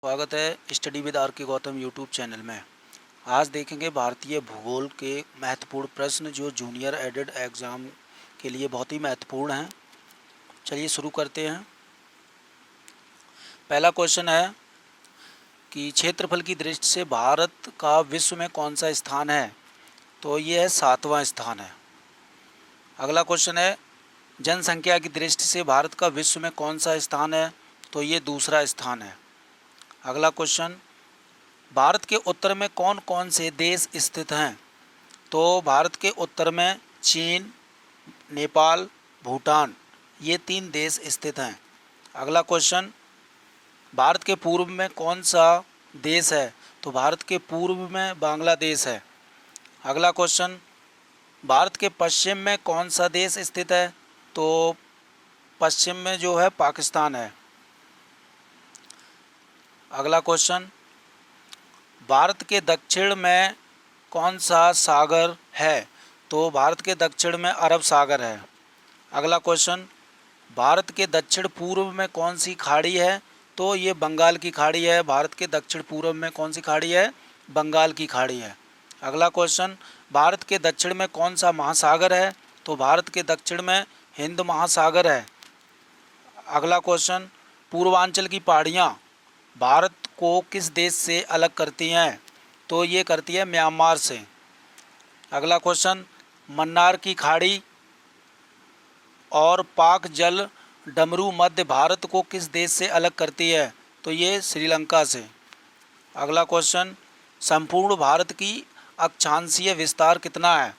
स्वागत है study with are के गौतम यूट्यूब चैनल में। आज देखेंगे भारतीय भूगोल के महत्वपूर्ण प्रश्न जो जूनियर एडेड एग्ज़ाम के लिए बहुत ही महत्वपूर्ण हैं। चलिए शुरू करते हैं। पहला क्वेश्चन है कि क्षेत्रफल की दृष्टि से भारत का विश्व में कौन सा स्थान है? तो ये है 7वां स्थान है। अगला क्वेश्चन है जनसंख्या की दृष्टि से भारत का विश्व में कौन सा स्थान है? तो ये दूसरा स्थान है। अगला क्वेश्चन भारत के उत्तर में कौन कौन से देश स्थित हैं? तो भारत के उत्तर में चीन, नेपाल, भूटान ये 3 देश स्थित हैं। अगला क्वेश्चन भारत के पूर्व में कौन सा देश है? तो भारत के पूर्व में बांग्लादेश है। अगला क्वेश्चन भारत के पश्चिम में कौन सा देश स्थित है? तो पश्चिम में जो है पाकिस्तान है। अगला क्वेश्चन भारत के दक्षिण में कौन सा सागर है? तो भारत के दक्षिण में अरब सागर है। अगला क्वेश्चन भारत के दक्षिण पूर्व में कौन सी खाड़ी है? तो ये बंगाल की खाड़ी है। भारत के दक्षिण पूर्व में कौन सी खाड़ी है? बंगाल की खाड़ी है। अगला क्वेश्चन भारत के दक्षिण में कौन सा महासागर है? तो भारत के दक्षिण में हिंद महासागर है। अगला क्वेश्चन पूर्वांचल की पहाड़ियाँ भारत को किस देश से अलग करती हैं? तो ये करती है म्यांमार से। अगला क्वेश्चन मन्नार की खाड़ी और पाक जल डमरू मध्य भारत को किस देश से अलग करती है? तो ये श्रीलंका से। अगला क्वेश्चन संपूर्ण भारत की अक्षांशीय विस्तार कितना है?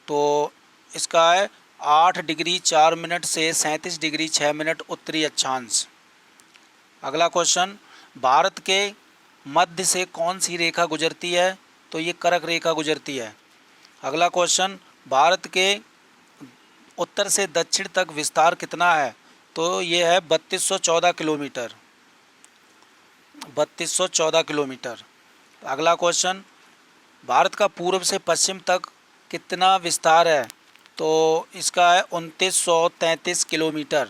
तो इसका है 8 डिग्री 4 मिनट से 37 डिग्री 6 मिनट उत्तरी अक्षांश। अगला क्वेश्चन भारत के मध्य से कौन सी रेखा गुजरती है? तो ये कर्क रेखा गुजरती है। अगला क्वेश्चन भारत के उत्तर से दक्षिण तक विस्तार कितना है? तो ये है 3214 किलोमीटर। 3214 किलोमीटर। अगला क्वेश्चन भारत का पूर्व से पश्चिम तक कितना विस्तार है? तो इसका है 2933 किलोमीटर।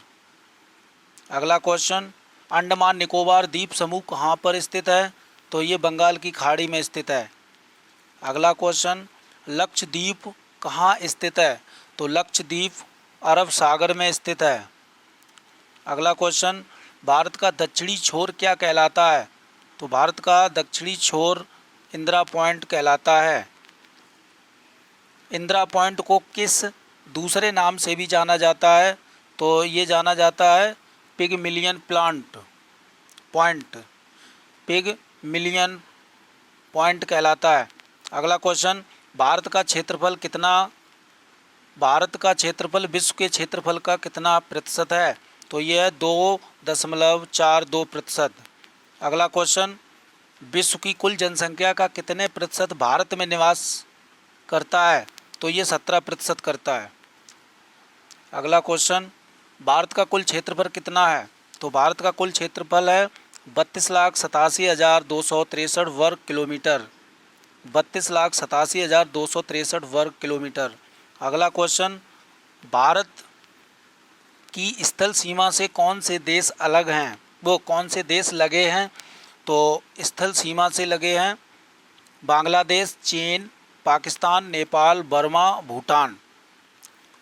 अगला क्वेश्चन अंडमान निकोबार द्वीप समूह कहाँ पर स्थित है? तो ये बंगाल की खाड़ी में स्थित है। अगला क्वेश्चन लक्षद्वीप कहाँ स्थित है? तो लक्षद्वीप अरब सागर में स्थित है। अगला क्वेश्चन भारत का दक्षिणी छोर क्या कहलाता है? तो भारत का दक्षिणी छोर इंदिरा पॉइंट कहलाता है। इंदिरा पॉइंट को किस दूसरे नाम से भी जाना जाता है? तो ये जाना जाता है पिगमिलियन पॉइंट। पिगमिलियन पॉइंट कहलाता है। अगला क्वेश्चन भारत का क्षेत्रफल विश्व के क्षेत्रफल का कितना प्रतिशत है? तो यह 2.42%। अगला क्वेश्चन विश्व की कुल जनसंख्या का कितने प्रतिशत भारत में निवास करता है? तो ये 17% करता है। अगला क्वेश्चन भारत का कुल क्षेत्रफल कितना है? तो भारत का कुल क्षेत्रफल है 32,87,263 वर्ग किलोमीटर। 32,87,263 वर्ग किलोमीटर। अगला क्वेश्चन भारत की स्थल सीमा से कौन से देश अलग हैं? वो कौन से देश लगे हैं? तो स्थल सीमा से लगे हैं बांग्लादेश, चीन, पाकिस्तान, नेपाल, बर्मा, भूटान।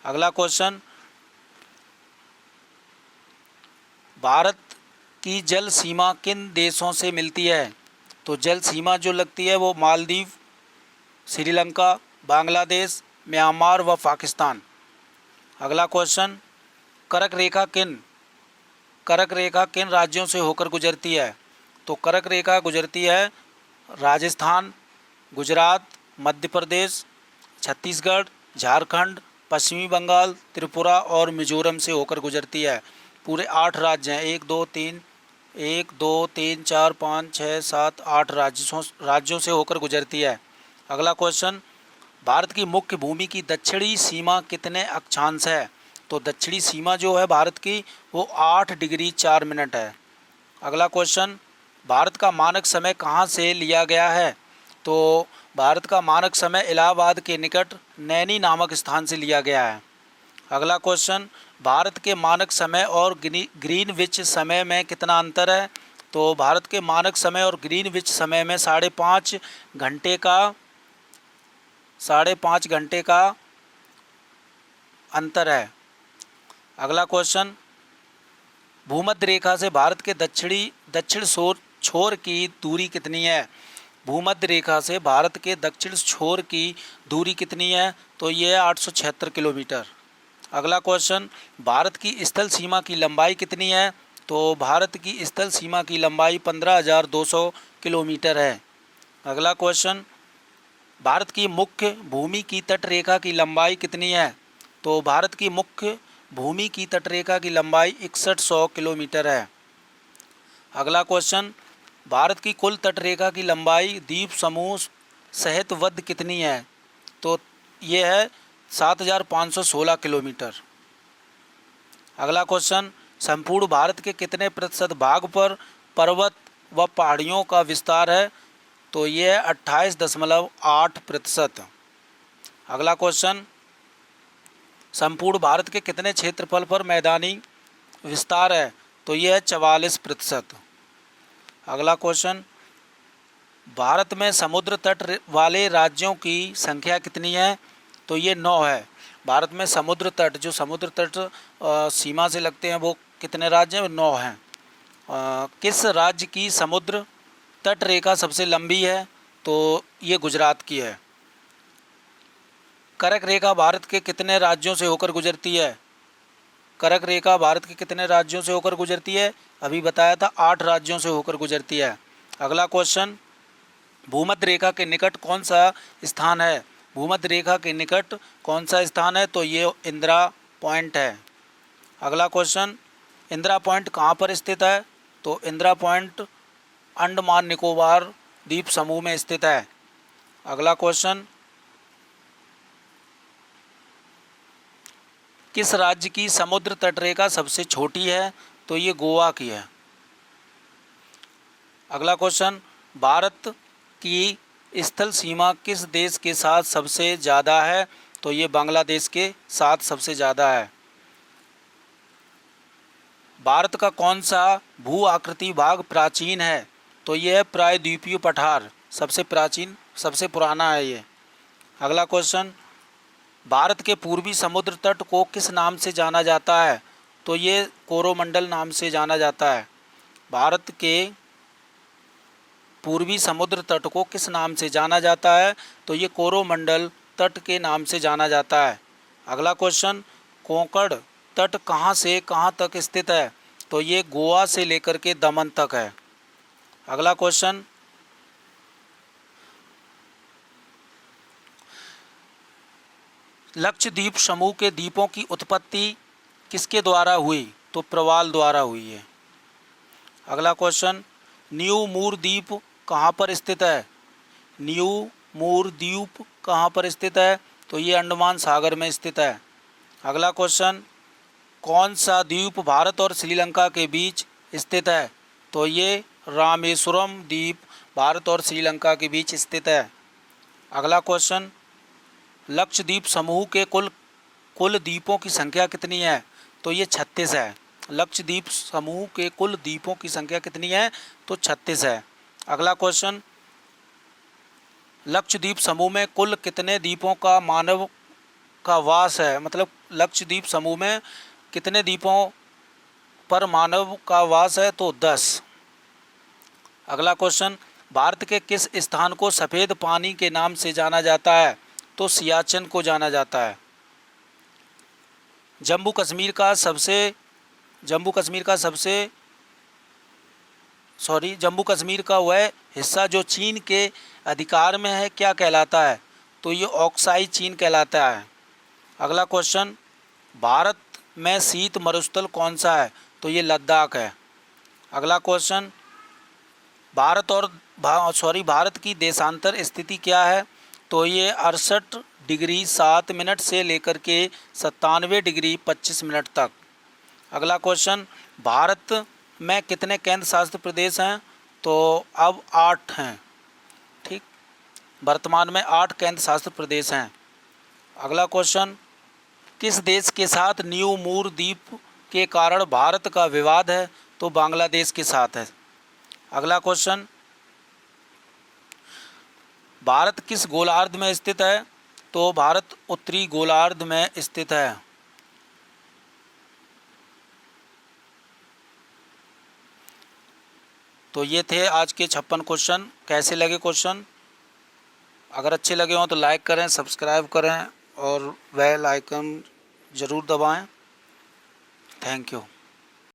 अगला क्वेश्चन भारत की जल सीमा किन देशों से मिलती है? तो जल सीमा जो लगती है वो मालदीव, श्रीलंका, बांग्लादेश, म्यांमार व पाकिस्तान। अगला क्वेश्चन कर्क रेखा किन राज्यों से होकर गुजरती है? तो कर्क रेखा गुजरती है राजस्थान, गुजरात, मध्य प्रदेश, छत्तीसगढ़, झारखंड, पश्चिमी बंगाल, त्रिपुरा और मिजोरम से होकर गुजरती है। पूरे 8 राज्य हैं। 1 2 3 4 5 6 7 8 राज्यों से होकर गुजरती है। अगला क्वेश्चन भारत की मुख्य भूमि की दक्षिणी सीमा कितने अक्षांश है? तो दक्षिणी सीमा जो है भारत की वो 8 डिग्री 4 मिनट है। अगला क्वेश्चन भारत का मानक समय कहाँ से लिया गया है? तो भारत का मानक समय इलाहाबाद के निकट नैनी नामक स्थान से लिया गया है। अगला क्वेश्चन भारत के मानक समय और ग्रीनविच समय में कितना अंतर है? तो भारत के मानक समय और ग्रीनविच समय में 5.5 घंटे का अंतर है। अगला क्वेश्चन, भूमध्य रेखा से भारत के दक्षिण छोर की दूरी कितनी है? भूमध्य रेखा से भारत के दक्षिण छोर की दूरी कितनी है? तो ये है 876 किलोमीटर। अगला क्वेश्चन, भारत की स्थल सीमा की लंबाई कितनी है? तो भारत की स्थल सीमा की लंबाई 15,200 किलोमीटर है। अगला क्वेश्चन, भारत की मुख्य भूमि की तटरेखा की लंबाई कितनी है? तो भारत की मुख्य भूमि की तटरेखा की लंबाई 6100 किलोमीटर है। अगला क्वेश्चन, भारत की कुल तटरेखा की लंबाई द्वीप समूह सहित वध कितनी है? तो ये है 7,516 किलोमीटर। अगला क्वेश्चन, संपूर्ण भारत के कितने प्रतिशत भाग पर पर्वत व पहाड़ियों का विस्तार है? तो ये है 28.8%। अगला क्वेश्चन, संपूर्ण भारत के कितने क्षेत्रफल पर मैदानी विस्तार है? तो यह है 44%। अगला क्वेश्चन, भारत में समुद्र तट वाले राज्यों की संख्या कितनी है? तो ये 9 है। भारत में समुद्र तट सीमा से लगते हैं वो कितने राज्य हैं? 9 हैं। किस राज्य की समुद्र तट रेखा सबसे लंबी है? तो ये गुजरात की है। कर्क रेखा भारत के कितने राज्यों से होकर गुजरती है? कर्क रेखा भारत के कितने राज्यों से होकर गुजरती है? अभी बताया था 8 राज्यों से होकर गुजरती है। अगला क्वेश्चन, भूमध्य रेखा के निकट कौन सा स्थान है? भूमध्य रेखा के निकट कौन सा स्थान है? तो ये इंदिरा पॉइंट है। अगला क्वेश्चन, इंदिरा पॉइंट कहाँ पर स्थित है? तो इंदिरा पॉइंट अंडमान निकोबार द्वीप समूह में स्थित है। अगला क्वेश्चन, किस राज्य की समुद्र तटरेखा सबसे छोटी है? तो ये गोवा की है। अगला क्वेश्चन, भारत की स्थल सीमा किस देश के साथ सबसे ज़्यादा है? तो ये बांग्लादेश के साथ सबसे ज़्यादा है। भारत का कौन सा भू आकृति भाग प्राचीन है? तो ये है प्रायद्वीपीय पठार, सबसे प्राचीन सबसे पुराना है ये। अगला क्वेश्चन, भारत के पूर्वी समुद्र तट को किस नाम से जाना जाता है? तो ये कोरोमंडल नाम से जाना जाता है। भारत के पूर्वी समुद्र तट को किस नाम से जाना जाता है? तो ये कोरोमंडल तट के नाम से जाना जाता है। अगला क्वेश्चन, कोंकण तट कहाँ से कहाँ तक स्थित है? तो ये गोवा से लेकर के दमन तक है। अगला क्वेश्चन, लक्षद्वीप समूह के द्वीपों की उत्पत्ति किसके द्वारा हुई? तो प्रवाल द्वारा हुई है। अगला क्वेश्चन, न्यू मूर द्वीप कहाँ पर स्थित है? न्यू मूर द्वीप कहाँ पर स्थित है? तो ये अंडमान सागर में स्थित है। अगला क्वेश्चन, कौन सा द्वीप भारत और श्रीलंका के बीच स्थित है? तो ये रामेश्वरम द्वीप भारत और श्रीलंका के बीच स्थित है। अगला क्वेश्चन, लक्षद्वीप समूह के कुल द्वीपों की संख्या कितनी है? तो ये 36 है। लक्षद्वीप समूह के कुल द्वीपों की संख्या कितनी है? तो 36 है। अगला क्वेश्चन, लक्षद्वीप समूह में कुल कितने द्वीपों का मानव का वास है? मतलब लक्षद्वीप समूह में कितने द्वीपों पर मानव का वास है? तो 10। अगला क्वेश्चन, भारत के किस स्थान को सफ़ेद पानी के नाम से जाना जाता है? तो सियाचिन को जाना जाता है। जम्मू कश्मीर का वह हिस्सा जो चीन के अधिकार में है क्या कहलाता है? तो ये ऑक्साई चीन कहलाता है। अगला क्वेश्चन, भारत में शीत मरुस्थल कौन सा है? तो ये लद्दाख है। अगला क्वेश्चन, भारत की देशांतर स्थिति क्या है? तो ये 68 डिग्री 7 मिनट से लेकर के 97 डिग्री 25 मिनट तक। अगला क्वेश्चन, भारत में कितने केंद्र शासित प्रदेश हैं? तो अब 8 हैं। ठीक, वर्तमान में 8 केंद्र शासित प्रदेश हैं। अगला क्वेश्चन, किस देश के साथ न्यू मूर द्वीप के कारण भारत का विवाद है? तो बांग्लादेश के साथ है। अगला क्वेश्चन, भारत किस गोलार्ध में स्थित है? तो भारत उत्तरी गोलार्ध में स्थित है। तो ये थे आज के 56 क्वेश्चन। कैसे लगे क्वेश्चन? अगर अच्छे लगे हों तो लाइक करें, सब्सक्राइब करें और बेल आइकन ज़रूर दबाएं। Thank you.